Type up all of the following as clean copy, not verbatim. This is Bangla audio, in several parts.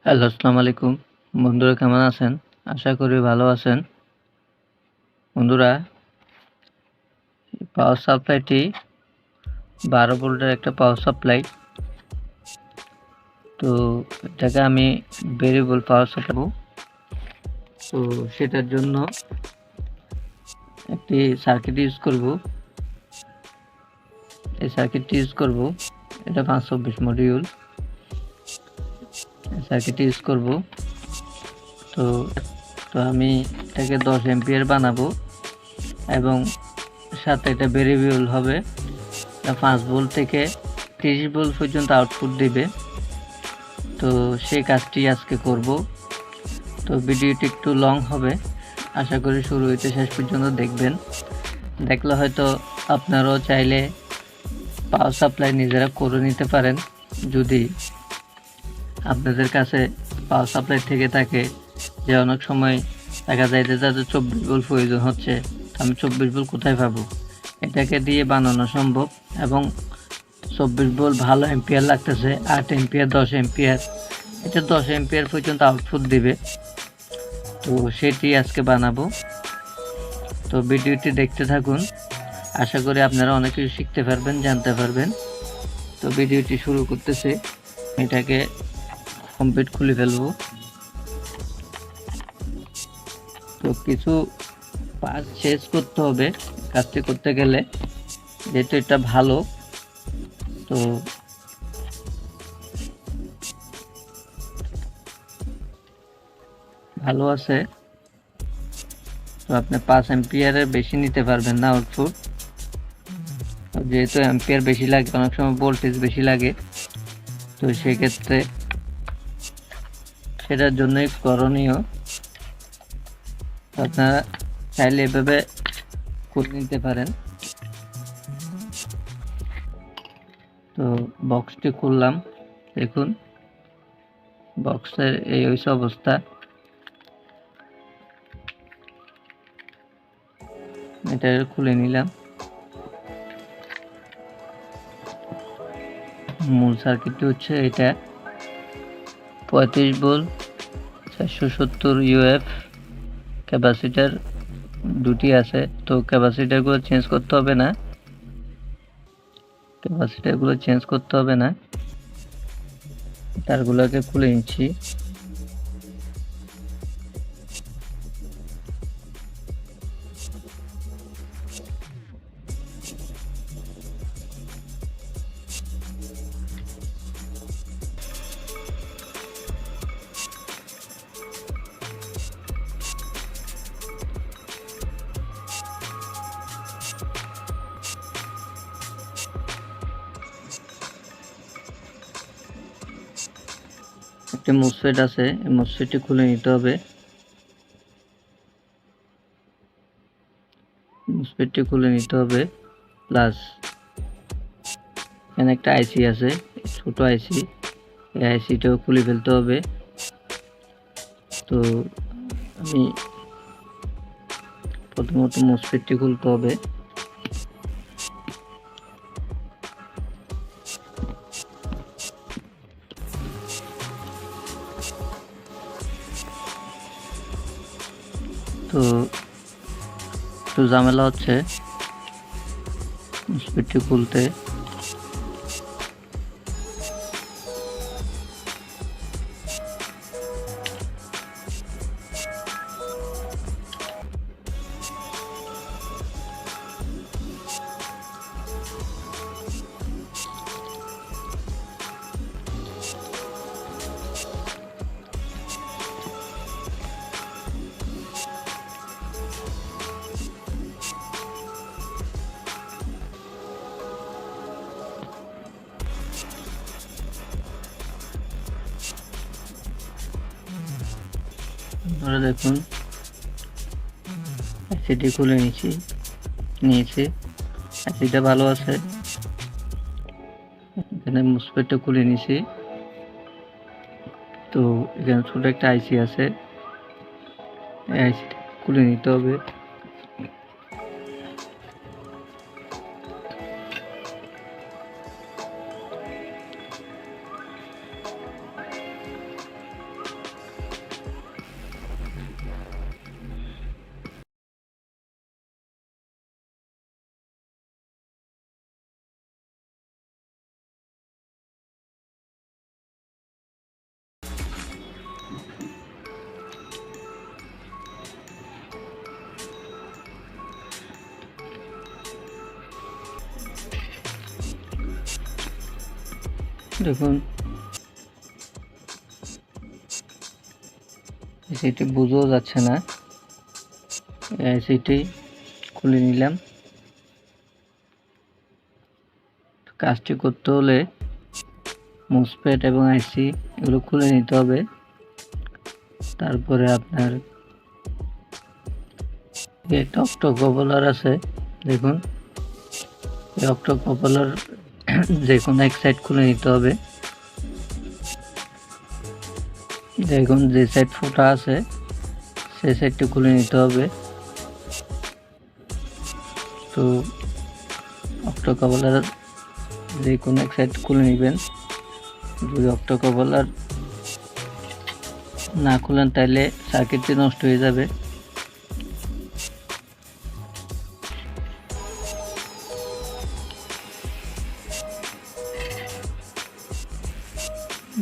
হ্যালো, আসসালামু আলাইকুম। বন্ধুরা কেমন আছেন? আশা করি ভালো আছেন। বন্ধুরা, পাওয়ার সাপ্লাইটি 12 ভোল্টের একটা পাওয়ার সাপ্লাই। তো এটাকে আমি ভেরিয়েবল পাওয়ার সাপ্লাই। তো সেটার জন্য একটি সার্কিট ইউজ করব। এই সার্কিটটি ইউজ করব। এটা 524 মডিউল। সার্কিট ইউজ করব। তো আমি এটাকে 10 এম্পিয়ার বানাবো এবং সাথে এটা ভেরিয়েবল হবে। 5 ভোল্ট থেকে 30 ভোল্ট পর্যন্ত আউটপুট দিবে। তো সেই কাজটি আজকে করব। তো ভিডিওটি একটু লং হবে, আশা করি শুরু হইতে শেষ পর্যন্ত দেখবেন। দেখলে হয়তো আপনারাও চাইলে পাওয়ার সাপ্লাই নিজেরা করে নিতে পারেন। যদি আপনাদের কাছে পাওয়ার সাপ্লাই থেকে থাকে, যে অনেক সময় দেখা যায় যে তাদের 24 ভোল্ট প্রয়োজন হচ্ছে, আমি 24 ভোল্ট কোথায় পাবো? এটাকে দিয়ে বানানো সম্ভব এবং 24 ভোল্ট ভালো এম্পিয়ার লাগতেছে, 8 এম্পিয়ার, 10 এম্পিয়ার। এটা 10 এম্পিয়ার পর্যন্ত আউটপুট দিবে। তো সেটি আজকে বানাবো। তো ভিডিওটি দেখতে থাকুন, আশা করি আপনারা অনেক কিছু শিখতে পারবেন, জানতে পারবেন। তো ভিডিওটি শুরু করতেছে। এটাকে কমপ্লিট খুলে ফেলবো। তো কিছু পার্ট চেঞ্জ করতে হবে কাজটি করতে গেলে, যেহেতু এটা ভালো। তো ভালো আছে, তো আপনি 5 এম্পিয়ারের বেশি নিতে পারবেন না আউটপুট। যেহেতু এম্পিয়ার বেশি লাগে, অনেক সময় ভোল্টেজ বেশি লাগে, তো সেক্ষেত্রে সেটার জন্যই করণীয় আপনারা চাইলে এভাবে করে নিতে পারেন। তো বক্সটি খুললাম, দেখুন বক্সের এই হইছে অবস্থা। এটা খুলে নিলাম। মূল সার্কিটটি হচ্ছে এটা 35 ভোল্ট 470 ইউএফ ক্যাপাসিটার দুটি আছে। তো ক্যাপাসিটারগুলো চেঞ্জ করতে হবে না, তারগুলোকে খুলে নিচ্ছি। একটা মসফেট আছে, এই মসফেটটি খুলে নিতে হবে। প্লাস এখানে একটা আইসি আছে, ছোট আইসি, এই আইসিটাও খুলে ফেলতে হবে। তো আমি প্রথমত মসফেটটি খুলতে হবে। তো একটু ঝামেলা হচ্ছে মসফেটটি খুলতে। আপনারা দেখুন আইসিটি খুলে নিয়েছি। আইসিটা ভালো আছে। এখানে মসফেটটা খুলে নিয়েছি। তো এখানে ছোট একটা আইসি আছে, এই আইসিটা খুলে নিতে হবে। দেখুন এসিটি বোঝাও যাচ্ছে না, এসিটি খুলে নিলাম। কাজটি করতে হলে মোসফেট এবং আইসি এগুলো খুলে নিতে হবে। তারপরে আপনার একটা অক্টোকপলার আছে, দেখুন এই অক্টোকপলার যে কোনো এক সাইড খুলে নিতে হবে। দেখুন যে সাইড ফোটা আছে সেই সাইডটি খুলে নিতে হবে। তো অক্টোকপলার যে কোনো এক সাইড খুলে নেবেন। যদি অক্টোকপলার না খুলেন তাহলে সার্কিটটি নষ্ট হয়ে যাবে।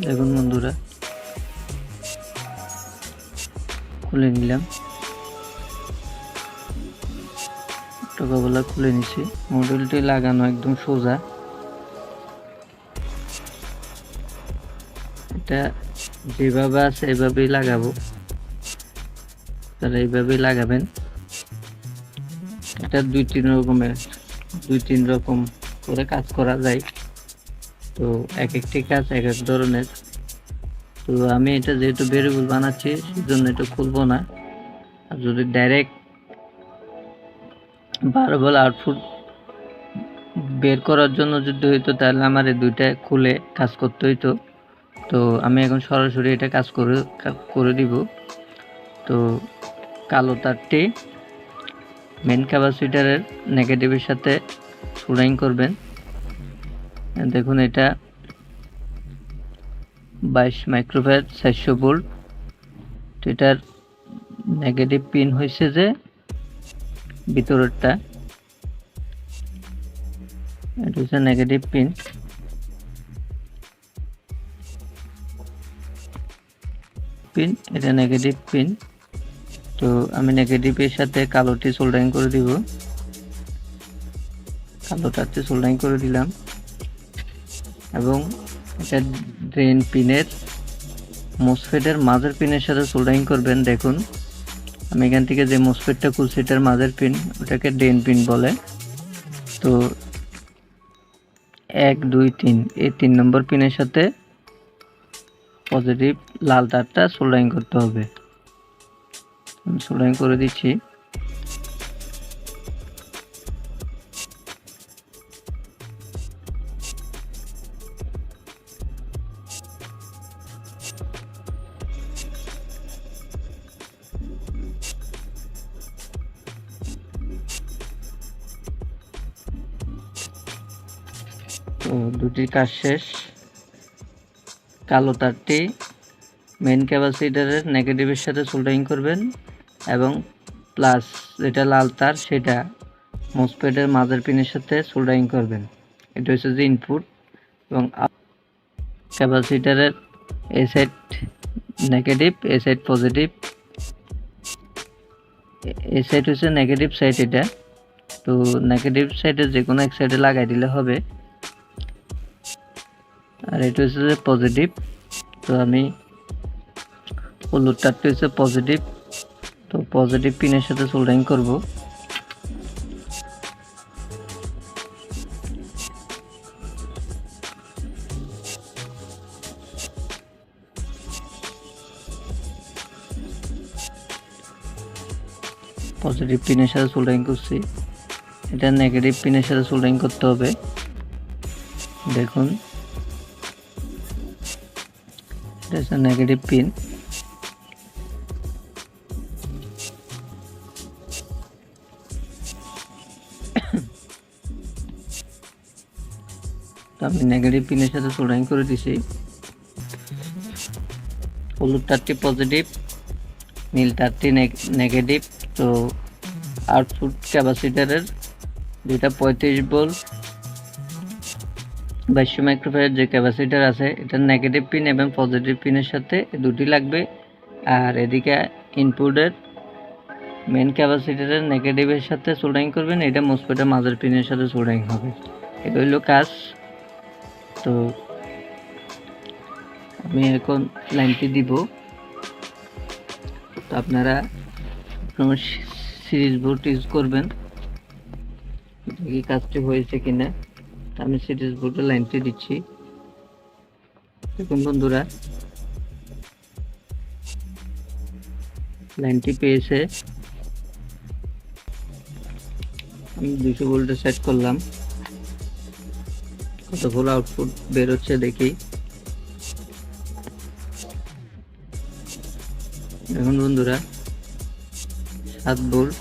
দেখুন বন্ধুরা খুলে নিলাম, অক্টোকপলার খুলে নিছি। মডেলটি লাগানো একদম সোজা, এটা যেভাবে আছে এভাবেই লাগাবো, তাহলে এইভাবেই লাগাবেন। এটা দুই তিন রকম করে কাজ করা যায়, তো এক একটি কাজ এক এক ধরনের। তো আমি এটা যেহেতু ভেরিয়েবল বানাচ্ছি সেজন্য এটা খুলবো না। আর যদি ডাইরেক্ট 12 ভোল্ট আউটপুট বের করার জন্য যদি হইতো তাহলে আমার এই দুইটা খুলে কাজ করতে হইতো। তো আমি এখন সরাসরি এটা কাজ করে দিব। তো কালো তারটি মেন ক্যাপাসিটরের নেগেটিভের সাথে সোল্ডারিং করবেন। দেখুন এটা 22 মাইক্রোফ্যারাড 400 ভোল্ট। তো এটার নেগেটিভ পিন হয়েছে যে ভিতরেরটা, এটা হচ্ছে নেগেটিভ পিন। এটা নেগেটিভ পিন। তো আমি নেগেটিভের সাথে কালোটি সোল্ডারিং করে দিব। কালোটাতে সোল্ডারিং করে দিলাম এবং এটা ড্রেন পিনের মোসফেটের মাঝের পিনের সাথে সোল্ডারিং করবেন। দেখুন আমি এখান থেকে যে মোসফেটটা খুলছি এটার মাঝের পিন, ওটাকে ড্রেন পিন বলে। তো 1 2 3 এই 3 নম্বর পিনের সাথে পজিটিভ লাল তারটা সোল্ডারিং করতে হবে। আমি সোল্ডারিং করে দিচ্ছি। তো দুটি কাজ শেষ। কালো তারটি মেইন ক্যাপাসিটরের নেগেটিভের সাথে সোল্ডারিং করবেন এবং প্লাস যেটা লাল তার সেটা মোসফেটের মাদার পিনের সাথে সোল্ডারিং করবেন। এটা হচ্ছে যে ইনপুট এবং ক্যাপাসিটরের এ সাইড নেগেটিভ এ সাইড পজিটিভ, এ সাইড হচ্ছে নেগেটিভ সাইড। এটা তো নেগেটিভ সাইডে যে কোনো এক সাইডে লাগাই দিলে হবে। আর এটা হচ্ছে যে পজিটিভ। তো আমি হলুদ তারটি হচ্ছে পজিটিভ, তো পজিটিভ পিনের সাথে সোল্ডারিং করব। পজিটিভ পিনের সাথে সোল্ডারিং করছি, এটা নেগেটিভ পিনের সাথে সোল্ডারিং করতে হবে। দেখুন এটা হচ্ছে নেগেটিভ পিন। তো আমি নেগেটিভ পিনের সাথে সোল্ডারিং করে দিছি। হলুদ তারটি পজিটিভ, নীল তারটি নেগেটিভ। তো আউটপুট ক্যাপাসিটরের দুইটা 35 ভোল্ট 22 মাইক্রোফ্যারাড যে ক্যাপাসিটর আছে এটা নেগেটিভ পিন এবং পজিটিভ পিনের সাথে দুটি লাগবে। আর এদিকে ইনপুটের মেন ক্যাপাসিটরের নেগেটিভের সাথে সোল্ডারিং করবেন, এটা মোসফেটের মাদার পিনের সাথে সোল্ডারিং হবে। এটা হইল কাজ। তো আমি এখন লাইনটি দিব। তো আপনারা সিরিজ বোর্ড ইউজ করবেন, দেখি কাজটি হয়েছে কিনা। আমি সিরিজ বোর্ডে লাইনটি দিচ্ছি। দেখুন বন্ধুরা, লাইনটি পেয়েছে। আমি 200 ভোল্টে সেট করলাম, কত ভোল্ট আউটপুট বের হচ্ছে দেখি। দেখুন বন্ধুরা, 7 ভোল্ট,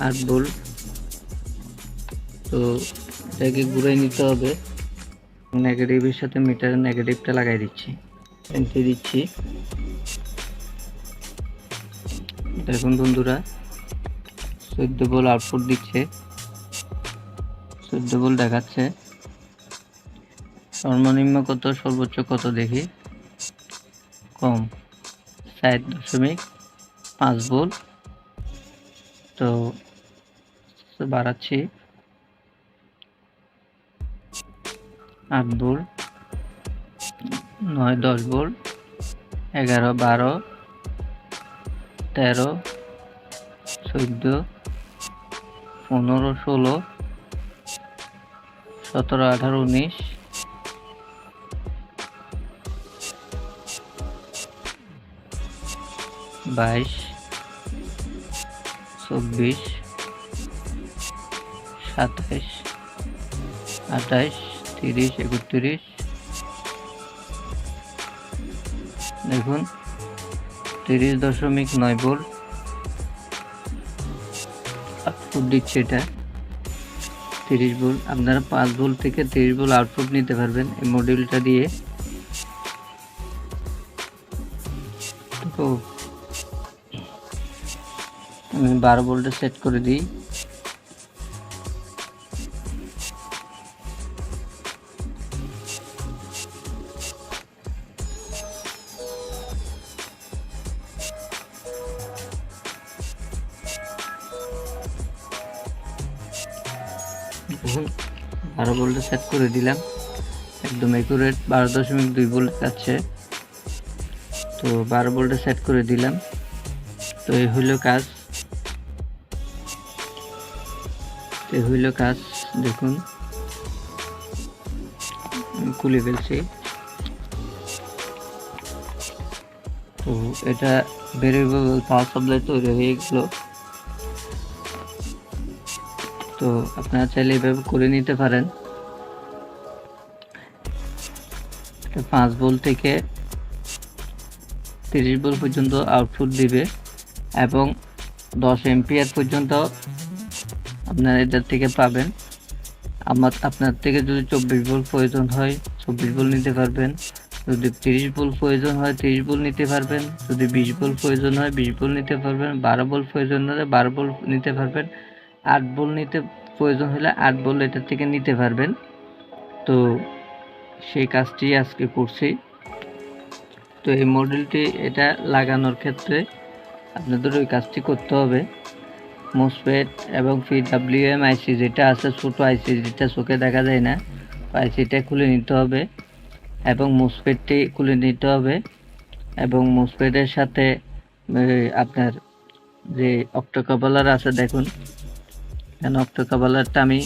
8 ভোল্ট। তো এটাকে ঘুরাই নিতে হবে। নেগেটিভের সাথে মিটারের নেগেটিভটা লাগাই দিচ্ছি, এন্ট্রি দিচ্ছি। দেখুন বন্ধুরা, 14 ভোল্ট আউটপুট দিচ্ছে, 14 ভোল্ট দেখাচ্ছে। সর্বনিম্ন কত, সর্বোচ্চ কত দেখি। কম, 7.5 ভোল্ট। তো বাড়াচ্ছি, 8 ভোল্ট, 9, 10 ভোল্ট, 11, 12, 13, 14, 15, 16, 17, 18, 19, 22, 24, 27, 28, 30, 31। দেখুন 30.9 ভোল্ট আউটপুট দিচ্ছে। এটা 30 ভোল্ট। আপনারা 5 ভোল্ট থেকে 30 ভোল্ট আউটপুট নিতে পারবেন এই মডিউলটা দিয়ে। তো আমি 12 ভোল্টে সেট করে দিই। দেখুন 12 ভোল্টে সেট করে দিলাম, একদম একুরেট 12.2 ভোল্ট যাচ্ছে। তো 12 ভোল্টে সেট করে দিলাম। তো এই হইলো কাজ, দেখুন আমি খুলে ফেলছি। তো এটা ভেরিয়েবল পাওয়ার সাপ্লাই তৈরি হয়ে গেল। তো আপনারা চাইলে এভাবে করে নিতে পারেন। 5 ভোল্ট থেকে 30 ভোল্ট পর্যন্ত আউটপুট দিবে এবং 10 এম্পিয়ার পর্যন্ত আপনারা এটার থেকে পাবেন। আপনার থেকে যদি 24 ভোল্ট প্রয়োজন হয় 24 ভোল্ট নিতে পারবেন, যদি 30 ভোল্ট প্রয়োজন হয় 30 ভোল্ট নিতে পারবেন, যদি 20 ভোল্ট প্রয়োজন হয় 20 ভোল্ট নিতে পারবেন, 12 ভোল্ট প্রয়োজন হলে 12 ভোল্ট নিতে পারবেন, 8 ভোল্ট নিতে প্রয়োজন হলে 8 ভোল্ট এটার থেকে নিতে পারবেন। তো সেই কাজটি আজকে করছি। তো এই মডেলটি এটা লাগানোর ক্ষেত্রে আপনাদের ওই কাজটি করতে হবে। মোসফেট এবং পিডব্লিউএম আইসি যেটা আছে, ছোটো আইসি যেটা চোখে দেখা যায় না, আইসিটা খুলে নিতে হবে এবং মোসফেটটি খুলে নিতে হবে। এবং মোসফেটের সাথে আপনার যে অক্টোকাপলার আছে, দেখুন এখানে অক্টোকাপলারটা আমি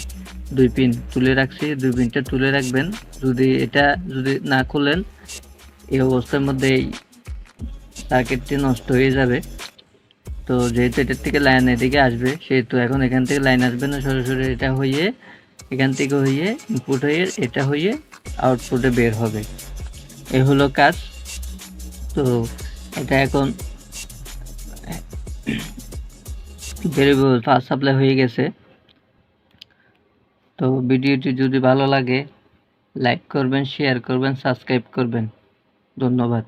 2 পিন তুলে রাখছি, 2 পিনটা তুলে রাখবেন। যদি না খুলেন এই অবস্থার মধ্যে এই সার্কিটটি নষ্ট হয়ে যাবে। তো যেহেতু এটার থেকে লাইন এদিকে আসবে, সেহেতু এখন এখান থেকে লাইন আসবে না, সরাসরি এটা হয়ে এখান থেকে হয়ে ইনপুট হয়ে এটা হয়ে আউটপুটে বের হবে। এই হলো কাজ। তো এটা এখন ভেরিয়েবল পাওয়ার সাপ্লাই হয়ে গেছে। তো ভিডিওটি যদি ভালো লাগে লাইক করবেন, শেয়ার করবেন, সাবস্ক্রাইব করবেন। ধন্যবাদ।